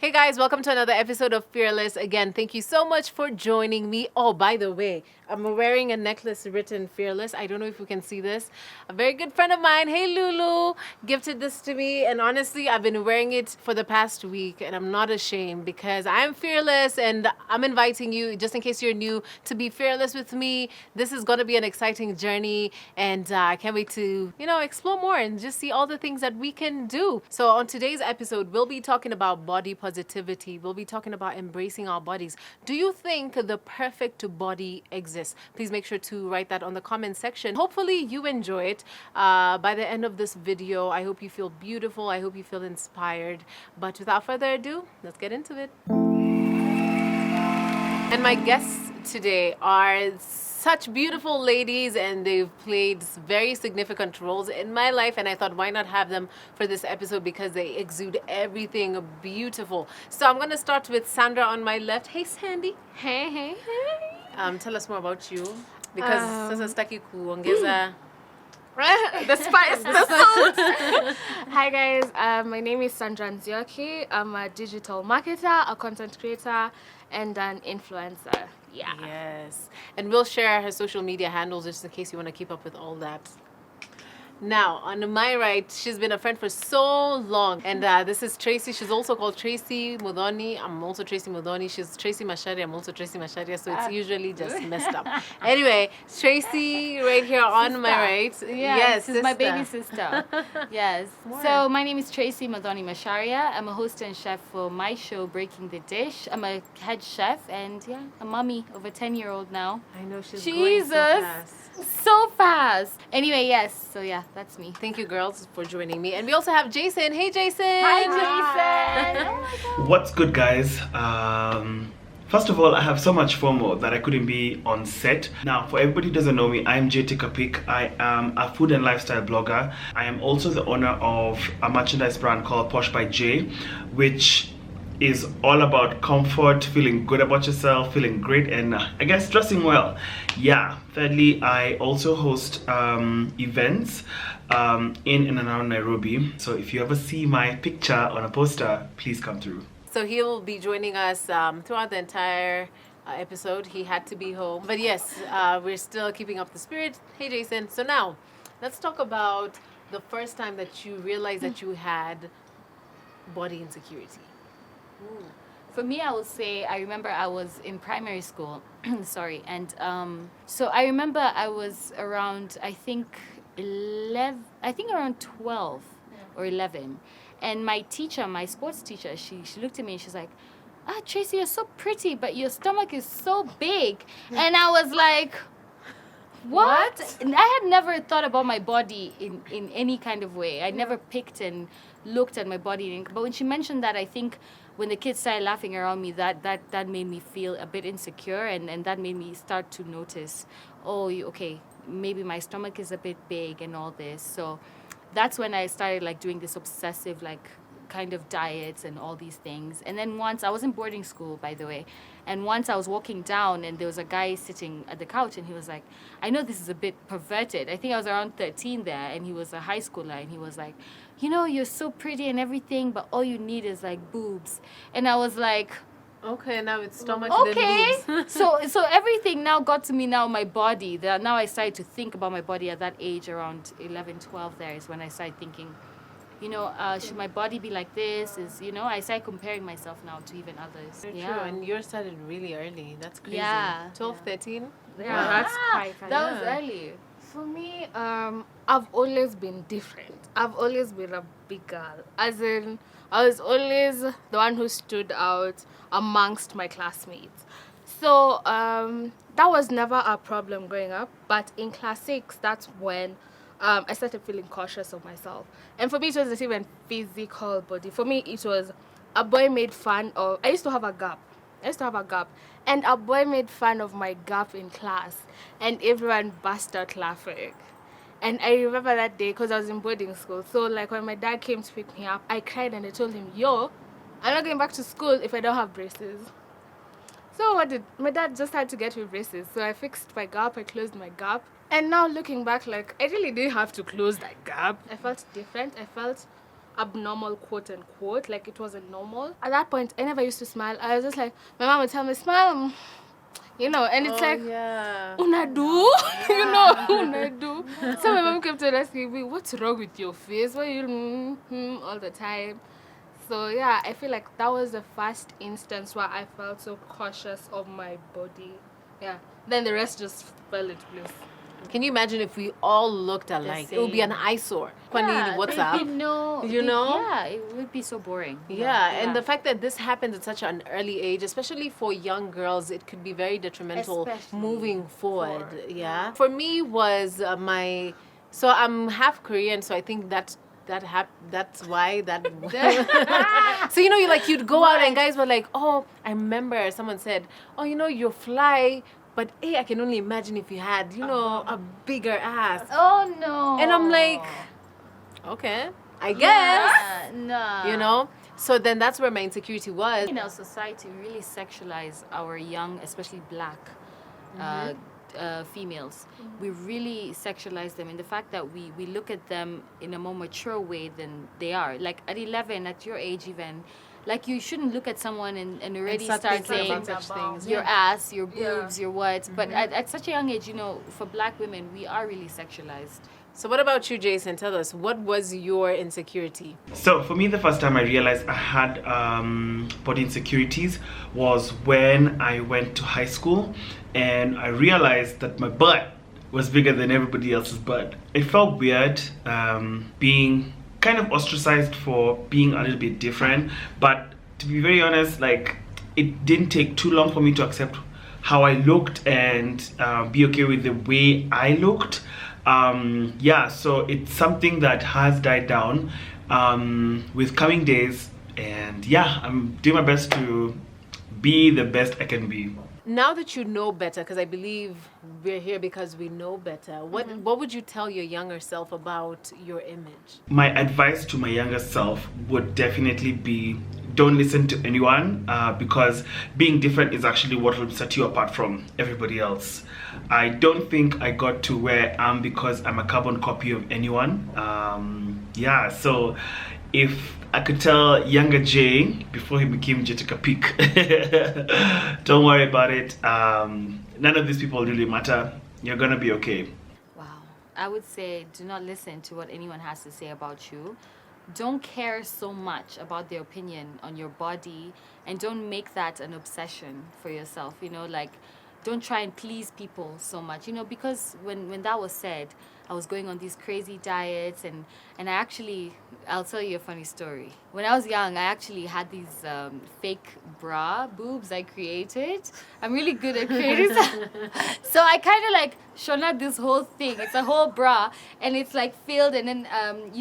Hey guys, welcome to another episode of Fearless. Again, thank you so much for joining me. Oh, by the way, I'm wearing a necklace written Fearless. I don't know if you can see this. A very good friend of mine, hey Lulu, gifted this to me. And honestly, I've been wearing it for the past week and I'm not ashamed because I'm fearless and I'm inviting you, just in case you're new, to be fearless with me. This is going to be an exciting journey and I can't wait to, explore more and just see all the things that we can do. So on today's episode, we'll be talking about body positivity. We'll be talking about embracing our bodies. Do you think the perfect body exists? Please make sure to write that on the comment section. Hopefully you enjoy it. By the end of this video, I hope you feel beautiful. I hope you feel inspired. But without further ado, let's get into it. And my guests today are such beautiful ladies and they've played very significant roles in my life, and I thought why not have them for this episode because they exude everything beautiful. So I'm going to start with Sandra on my left. Hey Sandy. Hey. Tell us more about you because sasa sitaki kuongeza The spice, the salt. Hi guys, my name is Sandra Nzioki. I'm a digital marketer, a content creator, and an influencer. Yeah. Yes. And we'll share her social media handles just in case you want to keep up with all that. Now, on my right, she's been a friend for so long. And this is Tracy. She's also called Tracy Mudhoni. I'm also Tracy Mudhoni. She's Tracy Masharia. I'm also Tracy Masharia. So it's usually just messed up. Anyway, Tracy right here on my right. Yeah, Yes, this is my baby sister. Yes. What? So my name is Tracy Mudhoni Masharia. I'm a host and chef for my show, Breaking the Dish. I'm a head chef and a mommy of a 10-year-old now. I know she's Jesus. going so fast. So fast. Anyway, yes. So that's me. Thank you, girls, for joining me. And we also have Jason. Hey, Jason. Hi, Jason. Oh my God. What's good, guys? First of all, I have so much FOMO that I couldn't be on set. Now, for everybody who doesn't know me, I'm JT Kapik. I am a food and lifestyle blogger. I am also the owner of a merchandise brand called Posh by J, which is all about comfort, feeling good about yourself, feeling great, and I guess dressing well. Yeah. Thirdly, I also host events in and around Nairobi. So if you ever see my picture on a poster, please come through. So he'll be joining us throughout the entire episode. He had to be home. But yes, we're still keeping up the spirit. Hey, Jason. So now, let's talk about the first time that you realized that you had body insecurity. Ooh. For me, I would say I remember I was in primary school. Sorry. And so I remember I was around, I think around 12 or 11. And my teacher, my sports teacher, she looked at me and she's like, Tracy, you're so pretty, but your stomach is so big. And I was like, what? And I had never thought about my body in any kind of way. I never picked and looked at my body. But when she mentioned that, I think when the kids started laughing around me, that made me feel a bit insecure. And that made me start to notice, maybe my stomach is a bit big and all this. So that's when I started doing this obsessive kind of diets and all these things. And then once I was in boarding school, by the way, and once I was walking down and there was a guy sitting at the couch and he was like, I know this is a bit perverted. I think I was around 13 there and he was a high schooler and he was like, you're so pretty and everything, but all you need is boobs. And I was like, okay, now it's stomach okay. then boobs. so everything now got to me now, my body. Now I started to think about my body at that age, around 11, 12 there is when I started thinking, should my body be like this? I started comparing myself now to even others. Very true, and yours started really early. That's crazy. Yeah. 12, 13? Yeah, that's quite That was early. For me, I've always been different. I've always been a big girl. As in, I was always the one who stood out amongst my classmates. So that was never a problem growing up. But in class 6, that's when I started feeling cautious of myself. And for me, it wasn't even physical body. For me, it was a boy made fun of... I used to have a gap. And a boy made fun of my gap in class. And everyone burst out laughing. And I remember that day because I was in boarding school. So when my dad came to pick me up, I cried and I told him, I'm not going back to school if I don't have braces. So my dad just had to get me braces. So I fixed my gap, I closed my gap. And now looking back, I really didn't have to close that gap. I felt different. I felt abnormal, quote unquote. Like, it wasn't normal. At that point, I never used to smile. I was just like, my mom would tell me, smile, and it's like, yeah. unadu, unadu. So my mom kept on asking me, what's wrong with your face? Why you all the time? So yeah, I feel like that was the first instance where I felt so cautious of my body. Yeah. Then the rest just fell into place. Can you imagine if we all looked alike? It would be an eyesore. Yeah, What's they- up? they know, You know? Yeah, it would be so boring. Yeah, and the fact that this happens at such an early age, especially for young girls, it could be very detrimental Especially moving forward. Yeah. For me was so I'm half Korean, so I think that's why that. So you'd go out and guys were like, oh, I remember someone said, oh, you're fly. But hey, I can only imagine if you had, a bigger ass. Oh no. And I'm like, okay, I guess. No. So then that's where my insecurity was. In our society, we really sexualize our young, especially black females. We really sexualize them in the fact that we look at them in a more mature way than they are. Like at 11, at your age even, like you shouldn't look at someone and already start start thinking saying about such things. your ass, your boobs, Yeah. your what. But at such a young age, for black women, we are really sexualized. So what about you, Jason? Tell us, what was your insecurity? So for me, the first time I realized I had body insecurities was when I went to high school, and I realized that my butt was bigger than everybody else's butt. It felt weird being kind of ostracized for being a little bit different, but to be very honest, like, it didn't take too long for me to accept how I looked and be okay with the way I looked. So it's something that has died down with coming days, and I'm doing my best to be the best I can be. Now that you know better, because I believe we're here because we know better, what would you tell your younger self about your image? My advice to my younger self would definitely be, don't listen to anyone, because being different is actually what will set you apart from everybody else. I don't think I got to where I am because I'm a carbon copy of anyone. So if I could tell younger Jay before he became Jetica Peak, don't worry about it. None of these people really matter. You're gonna be okay. Wow. I would say do not listen to what anyone has to say about you. Don't care so much about their opinion on your body, and don't make that an obsession for yourself. Don't try and please people so much, because when that was said, I was going on these crazy diets, and I'll tell you a funny story. When I was young, I actually had these fake bra boobs I created. I'm really good at creating so I kind of like shone out this whole thing. It's a whole bra, and it's like filled, and then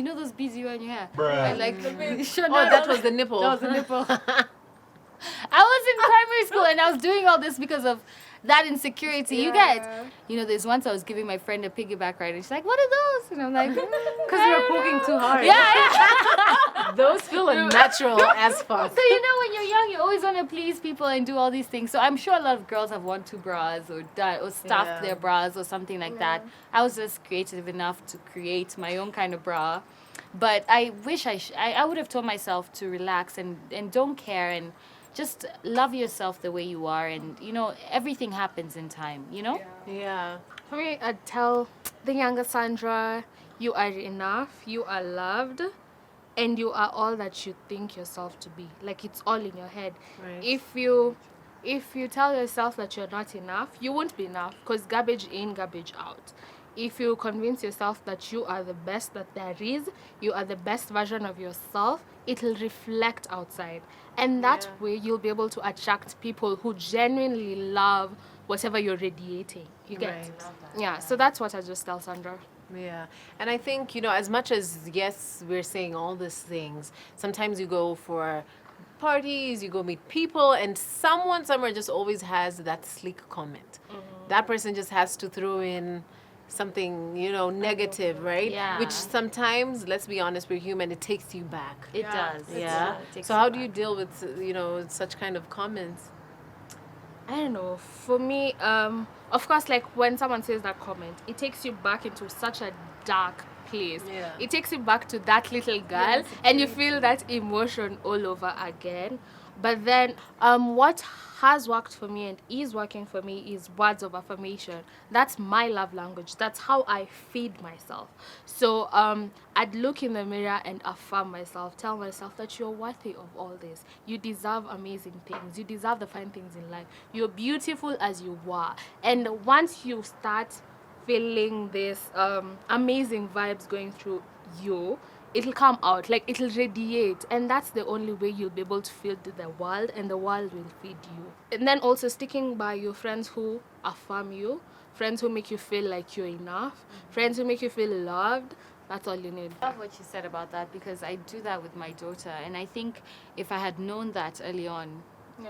those beads you wear on your hair? Bruh. I like That was the nipple. That was the nipple. I was in primary school, and I was doing all this because of that insecurity. You get, there's once I was giving my friend a piggyback ride, and she's like, "What are those?" And I'm like, Because you were poking too hard. Yeah. Those feel unnatural as fuck. So when you're young, you always want to please people and do all these things. So I'm sure a lot of girls have worn 2 bras or stuffed their bras or something like that. I was just creative enough to create my own kind of bra, but I wish I would have told myself to relax and don't care and just love yourself the way you are, and everything happens in time. Yeah. For me, I'd tell the younger Sandra, you are enough, you are loved, and you are all that you think yourself to be. Like, it's all in your head. Right. If you tell yourself that you're not enough, you won't be enough, because garbage in, garbage out. If you convince yourself that you are the best that there is, you are the best version of yourself, it'll reflect outside. And that way you'll be able to attract people who genuinely love whatever you're radiating. You get? Right. Yeah, so that's what I just tell Sandra. Yeah. And I think, as much as, yes, we're saying all these things, sometimes you go for parties, you go meet people, and someone somewhere just always has that sleek comment. That person just has to throw in something, negative, right? Yeah. Which sometimes, let's be honest, we're human, it takes you back. It does. Yeah. It takes So how you do you back. deal with, such kind of comments? I don't know. For me, of course, like when someone says that comment, it takes you back into such a dark place. Yeah. It takes you back to that little girl, and you feel that emotion all over again. But then, what has worked for me and is working for me is words of affirmation. That's my love language. That's how I feed myself. So I'd look in the mirror and affirm myself, tell myself that you're worthy of all this. You deserve amazing things. You deserve the fine things in life. You're beautiful as you are. And once you start feeling this amazing vibes going through you, it'll come out, like it'll radiate, and that's the only way you'll be able to feed the world, and the world will feed you. And then also sticking by your friends who affirm you, friends who make you feel like you're enough, friends who make you feel loved. That's all you need. I love what you said about that, because I do that with my daughter, and I think if I had known that early on,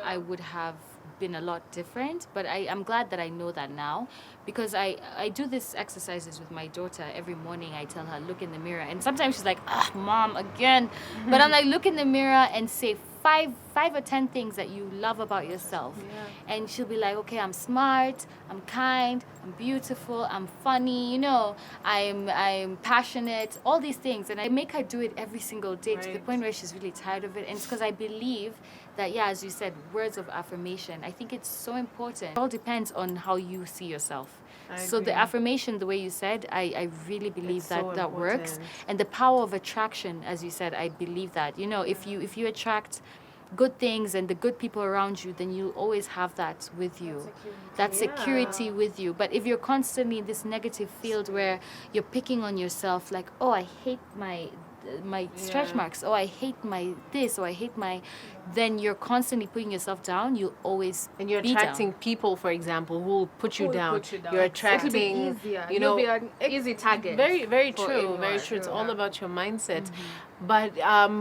I would have been a lot different. But I'm glad that I know that now, because I do this exercises with my daughter every morning. I tell her, look in the mirror, and sometimes she's like, ah, mom, again. But I'm like, look in the mirror and say five or 10 things that you love about yourself. And she'll be like, okay, I'm smart, I'm kind, I'm beautiful, I'm funny, you know, I'm passionate, all these things. And I make her do it every single day, to the point where she's really tired of it. And it's because I believe that, yeah, as you said, words of affirmation, I think it's so important. It all depends on how you see yourself. So the affirmation, the way you said, I really believe that works. And the power of attraction, as you said, I believe that. You know, if you attract good things and the good people around you, then you'll always have that with you. That security with you. But if you're constantly in this negative field where you're picking on yourself, like, oh, I hate my stretch marks, oh, I hate my this, or I hate my, then you're constantly putting yourself down. You'll always And you're be attracting down. people, for example, who will put you down. It'll You're be attracting, easier. you know, You'll be an easy target. very, very for true, anyone. very true. It's all about your mindset. But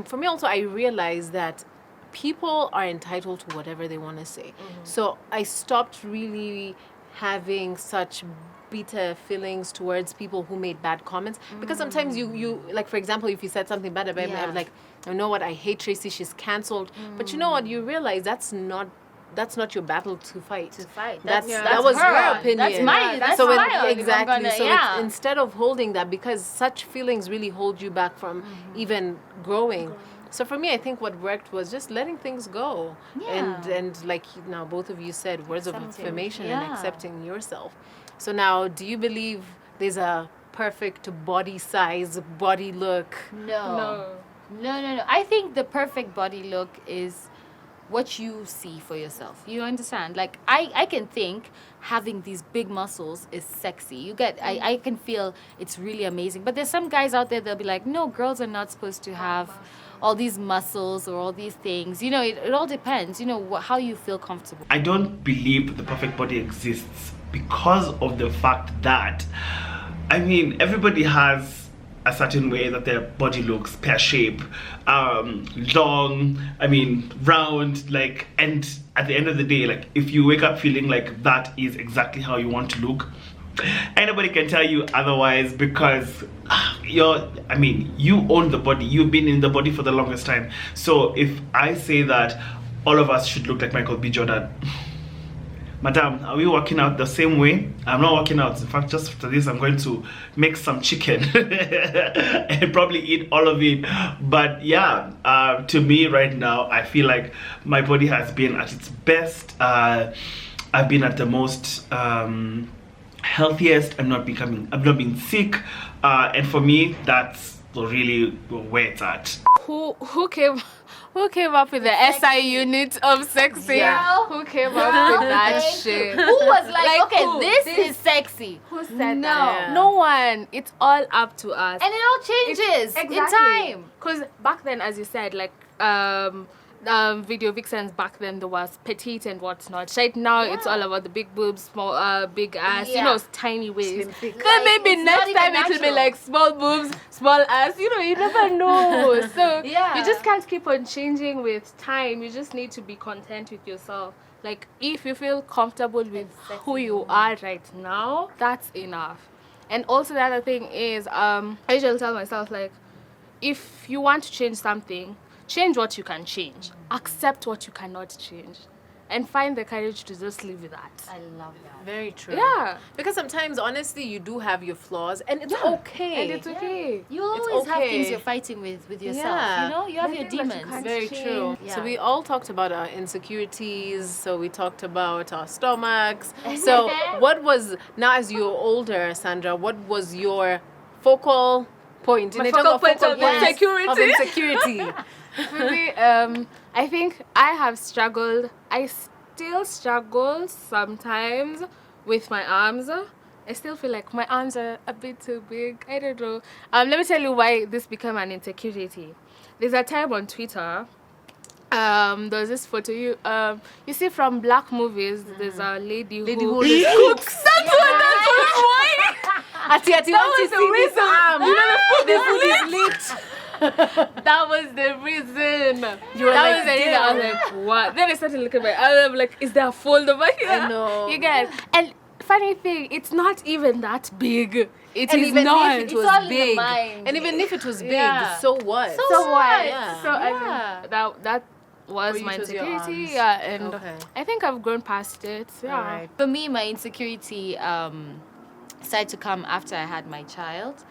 for me also, I realized that people are entitled to whatever they want to say. So I stopped really having such bitter feelings towards people who made bad comments, because sometimes you like, for example, if you said something bad about me, I was like, you know what, I hate Tracy, she's cancelled. But you know what, you realize that's not your battle to fight. That was her opinion. That's my exactly. So instead of holding that, because such feelings really hold you back from even growing. So for me, I think what worked was just letting things go, and like now both of you said, words of affirmation and accepting yourself. So now, do you believe there's a perfect body size, body look? No. I think the perfect body look is what you see for yourself. You understand? Like, I can think having these big muscles is sexy. You get, I can feel it's really amazing. But there's some guys out there, they'll be like, no, girls are not supposed to have all these muscles or all these things. You know, it all depends, you know, how you feel comfortable. I don't believe that the perfect body exists, because of the fact that, I mean, everybody has a certain way that their body looks, pear shape, long, I mean, round, like, and at the end of the day, like, if you wake up feeling like that is exactly how you want to look, anybody can tell you otherwise, because you own the body. You've been in the body for the longest time. So if I say that all of us should look like Michael B. Jordan, madam, are we working out the same way? I'm not working out. In fact, just after this, I'm going to make some chicken and probably eat all of it. But yeah, to me right now, I feel like my body has been at its best. I've been at the most healthiest. I've not been sick, and for me, that's really where it's at. Who came up with the SI unit of sexy? Yeah. Who came up with that shit? Who was like, okay, who? this is sexy? Who said No. that? No one. It's all up to us. And it all changes in time. Because back then, as you said, like video vixens back then, there was petite and whatnot. Right now, it's all about the big boobs, small, big ass, you know, tiny waist. Then maybe it's next not time even it'll be natural. like small boobs, small ass. You know, you never know. So Yeah. you just can't keep on changing with time. You just need to be content with yourself. Like, if you feel comfortable with who you are right now, that's enough. And also the other thing is, I usually tell myself, like, if you want to change something, change what you can change. Accept what you cannot change. and find the courage to just live with that. I love that. Very true. Yeah. Because sometimes, honestly, you do have your flaws, and it's okay. And it's okay. You always have okay. things you're fighting with yourself. Yeah. You know, you have The your things that you demons. can't Very change. true. Yeah. So we all talked about our insecurities. So we talked about our stomachs. So what was, now as you're older, Sandra, what was your focal point? My In terms focal point of insecurity. Of insecurity. insecurity. For me, I think I have struggled. I still struggle sometimes with my arms. I still feel like my arms are a bit too big. I don't know. Let me tell you why this became an insecurity. There's a time on Twitter. There's this photo you see from black movies. There's a lady who cooks. That's why. Ati, That was the reason. You know the food is lit. That was the reason. You were That like, was the reason. I was like, what? Then I started looking at my arm, like, is there a fold over here? I know. You guys. And funny thing, it's not even that big. It And is even not. if it It's was all in the big, mind. and even if it was big, Yeah. so what? So what? Yeah. So I Yeah. think that was For you, my it was your insecurity. arms. Yeah, and Okay. I think I've grown past it. Yeah. All right. For me, my insecurity started to come after I had my child.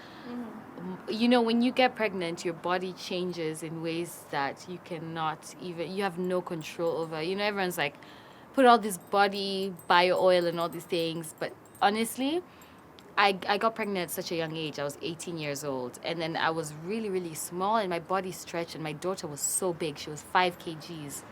You know, when you get pregnant, your body changes in ways that you cannot even, you have no control over. You know, everyone's like, put all this body, bio oil and all these things. But honestly, I got pregnant at such a young age. I was 18 years old. And then I was really, really small and my body stretched. And my daughter was so big. She was 5 kgs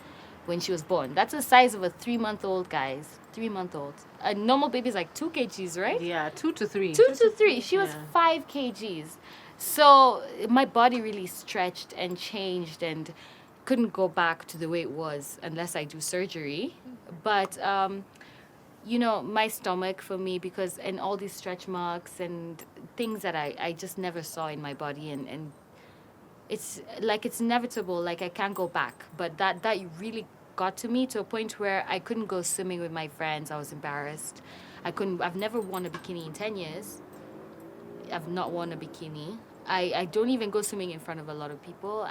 when she was born. That's the size of a 3-month-old, guys. 3-month-old. A normal baby is like 2 kgs, right? Yeah, 2 to 3. 2 to 3. She was 5 kgs. So my body really stretched and changed and couldn't go back to the way it was unless I do surgery. But, you know, my stomach for me, because, and all these stretch marks and things that I just never saw in my body, and it's like it's inevitable, like I can't go back. But that really got to me to a point where I couldn't go swimming with my friends. I was embarrassed. I've never worn a bikini in 10 years. I've not worn a bikini. I don't even go swimming in front of a lot of people.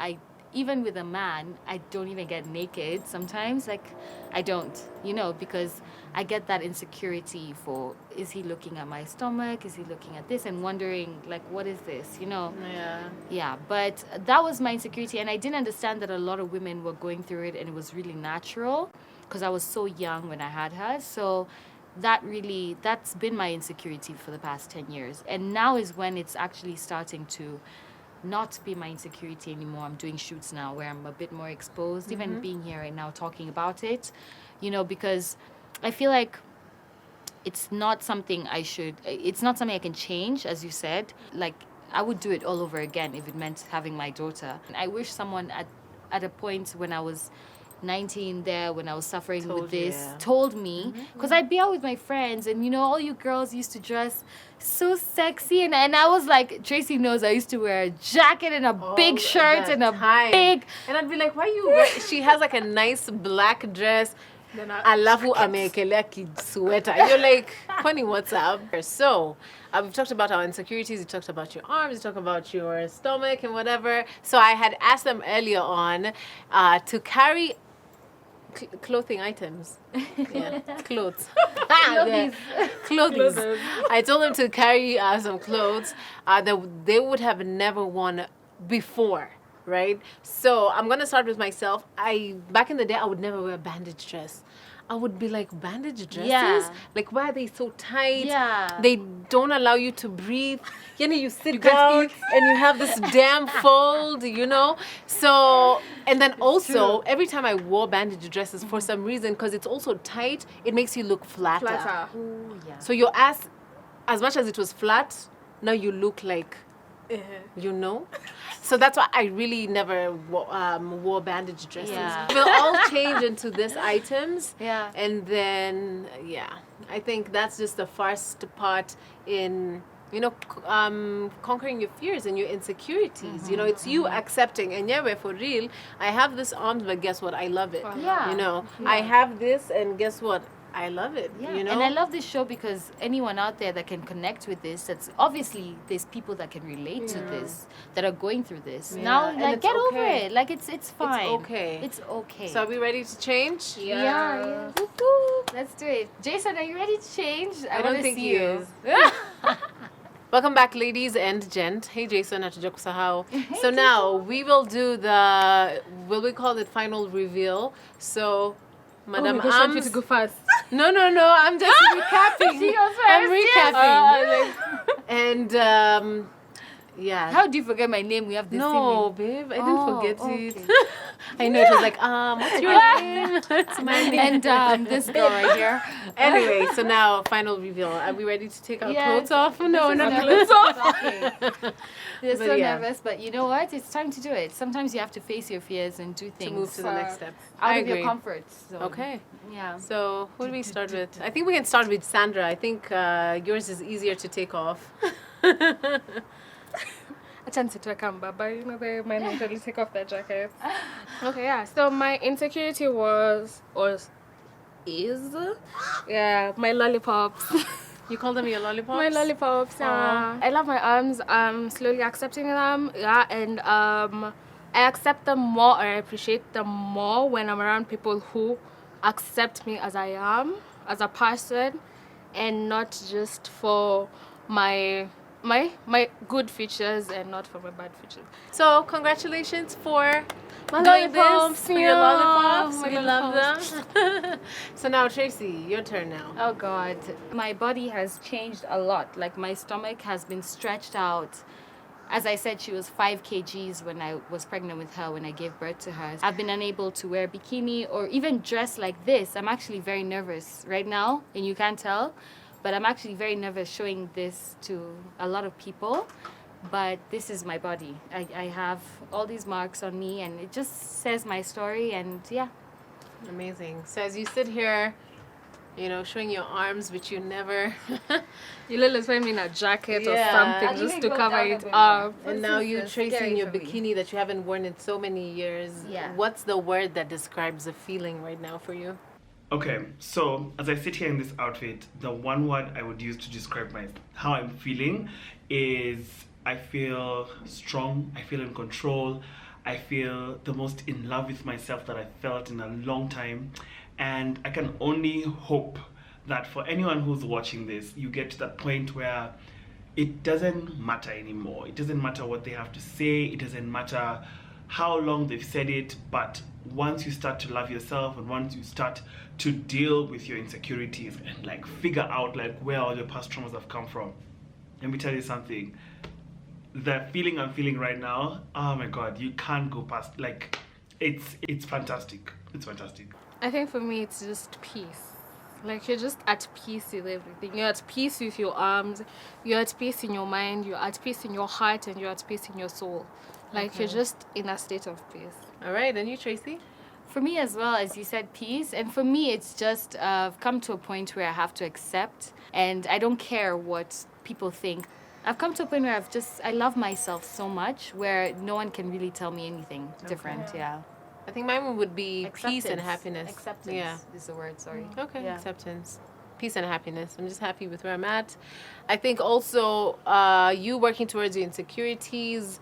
Even with a man, I don't even get naked sometimes. Like, I don't, you know, because I get that insecurity for, is he looking at my stomach? Is he looking at this? And wondering, like, what is this, you know? Yeah. Yeah, but that was my insecurity. And I didn't understand that a lot of women were going through it and it was really natural because I was so young when I had her. So that's been my insecurity for the past 10 years. And now is when it's actually starting to not be my insecurity anymore. I'm doing shoots now where I'm a bit more exposed, even being here right now talking about it, you know, because I feel like it's not something I can change, as you said. Like, I would do it all over again if it meant having my daughter. I wish someone at a point when I was 19 there, when I was suffering with this, told me, because I'd be out with my friends and, you know, all you girls used to dress so sexy, and I was like, Tracy knows I used to wear a jacket and a big shirt and a big, and I'd be like, why you she has like a nice black dress, alafu ameekelea kisweater. You're like, funny, what's up? So we've talked about our insecurities, you talked about your arms, you talked about your stomach and whatever. So I had asked them earlier on to carry clothing items. Yeah, clothes. Clothes. I told them to carry some clothes that they would have never worn before, right? So I'm gonna start with myself. Back in the day, I would never wear a bandage dress. I would be like, bandage dresses? Yeah. Like, why are they so tight? Yeah. They don't allow you to breathe. You know, you sit down and you have this damn fold, you know? So, and then also, every time I wore bandage dresses, for some reason, because it's also tight, it makes you look flatter. Ooh, yeah. So your ass, as much as it was flat, now you look like, you know? So that's why I really never wore bandage dresses. Yeah. We'll all change into these items. Yeah. And then, I think that's just the first part in, you know, conquering your fears and your insecurities. You know, it's you accepting. And yeah, we're for real. I have this arms, but guess what? I love it. Yeah. You know, I have this, and guess what? I love it. Yeah, You know, and I love this show because anyone out there that can connect with this, that's obviously there's people that can relate to this, that are going through this. Yeah, Now, and like, it's get over okay. it. Like, it's fine. It's okay. It's okay. So are we ready to change? yeah. Woo-hoo. Let's do it. Jason, are you ready to change? I don't wanna think see he you. is. Welcome back, ladies and gent. Hey, Jason, hatuja kusahau. So now we will do will we call it final reveal? So, Madam I want you Ams. to go first. No, I'm just recapping. She goes I'm first, recapping. And yeah. How do you forget my name? We have the No, same babe, I didn't forget okay. it. I know it was like, what's your name? It's my name. And this girl right here. Anyway, so now final reveal. Are we ready to take our Yes. clothes off? No, not nervous. clothes off. Okay. They're But so yeah. nervous, but you know what? It's time to do it. Sometimes you have to face your fears and do To things move to the next step. out I of your agree. comfort zone. Okay. Yeah. So who do we start with? I think we can start with Sandra. I think yours is easier to take off. A chance to come, Baba. You know, they might naturally take off their jackets. Okay, yeah. So my insecurity is, my lollipops. You call them your lollipops? My lollipops. Aw. I love my arms. I'm slowly accepting them. Yeah, and I accept them more, or I appreciate them more when I'm around people who accept me as I am, as a person, and not just for my good features and not for my bad features. So congratulations for My doing lollipops, this, for your yeah, lollipops. my We love them. So now Tracy, your turn now. Oh God, my body has changed a lot. Like my stomach has been stretched out. As I said, she was 5 kgs when I was pregnant with her, when I gave birth to her. I've been unable to wear a bikini or even dress like this. I'm actually very nervous right now, and you can't tell, but I'm actually very nervous showing this to a lot of people. But this is my body. I have all these marks on me, and it just says my story, and yeah. Amazing. So as you sit here, you know, showing your arms, which you never, You always find me in a jacket Yeah. or something I'll just even to go cover down a it bit up. and This now is, you're tracing scary your for me. bikini that you haven't worn in so many years. Yeah. What's the word that describes the feeling right now for you? Okay, so as I sit here in this outfit, the one word I would use to describe how I'm feeling is I feel strong, I feel in control, I feel the most in love with myself that I felt in a long time. And I can only hope that for anyone who's watching this, you get to that point where it doesn't matter anymore. It doesn't matter what they have to say, it doesn't matter how long they've said it, but once you start to love yourself and once you start to deal with your insecurities and like figure out like where all your past traumas have come from, let me tell you something. The feeling I'm feeling right now, oh my God, you can't go past, like, it's fantastic. It's fantastic. I think for me it's just peace. Like you're just at peace with everything. You're at peace with your arms, you're at peace in your mind, you're at peace in your heart, and you're at peace in your soul. Like you're just in a state of peace. All right, and you, Tracy? For me as well, as you said, peace. And for me, it's just I've come to a point where I have to accept, and I don't care what people think. I've come to a point where I love myself so much where no one can really tell me anything different. Yeah. I think mine would be peace and Acceptance. happiness. Acceptance Yeah. is the word, sorry. Okay, Yeah. acceptance. Peace and happiness. I'm just happy with where I'm at. I think also you working towards your insecurities,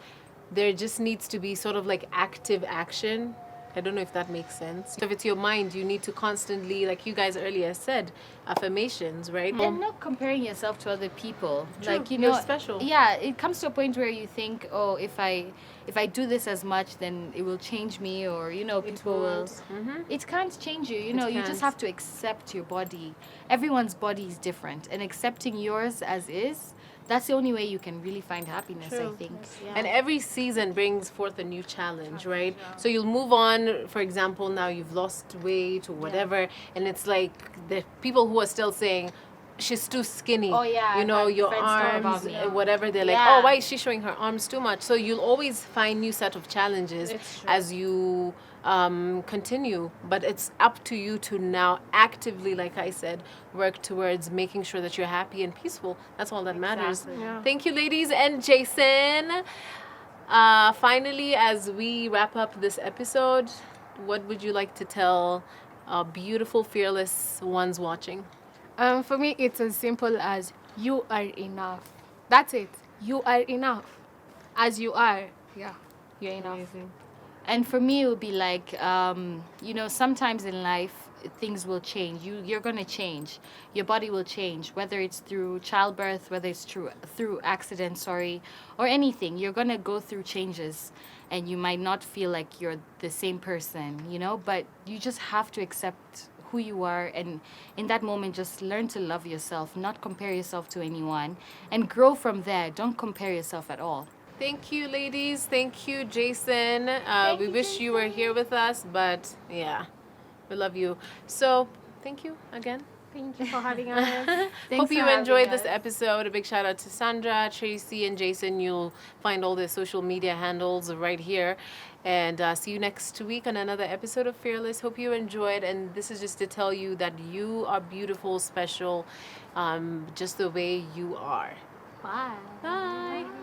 there just needs to be sort of like active action. I don't know if that makes sense. So if it's your mind, you need to constantly, like you guys earlier said, affirmations, right? And not comparing yourself to other people. True, Like, you you're know, special. Yeah, it comes to a point where you think, oh, if I do this as much, then it will change me, or, you know, people will. It can't change you. You know, you can't. just have to accept your body. Everyone's body is different, and accepting yours as is, that's the only way you can really find happiness, I True. think. Yeah. And every season brings forth a new challenge, right? So you'll move on. For example, now you've lost weight or whatever, and it's like the people who are still saying, she's too skinny. Oh, yeah, You I've know, had your friends talk about arms, me. whatever. They're like, Yeah. oh, why is she showing her arms too much? So you'll always find new set of challenges It's true. as you continue. But it's up to you to now actively, like I said, work towards making sure that you're happy and peaceful. That's all that matters. Exactly. Yeah. Thank you, ladies and Jason. Finally, as we wrap up this episode, what would you like to tell beautiful, fearless ones watching? For me, it's as simple as you are enough. That's it. You are enough. As you are. Yeah, you're enough. Amazing. And for me, it would be like, sometimes in life, things will change. You're gonna change. Your body will change, whether it's through childbirth, whether it's through accident, or anything. You're gonna go through changes, and you might not feel like you're the same person, But you just have to accept who you are, and in that moment, just learn to love yourself, not compare yourself to anyone, and grow from there. Don't compare yourself at all. Thank you, ladies. Thank you, Jason. We wish you were here with us, but yeah, we love you. So, thank you again. Thank you for having us. Hope you for having enjoyed this us. episode. A big shout out to Sandra, Tracy, and Jason. You'll find all their social media handles right here. And see you next week on another episode of Fearless. Hope you enjoyed. And this is just to tell you that you are beautiful, special, just the way you are. Bye. Bye.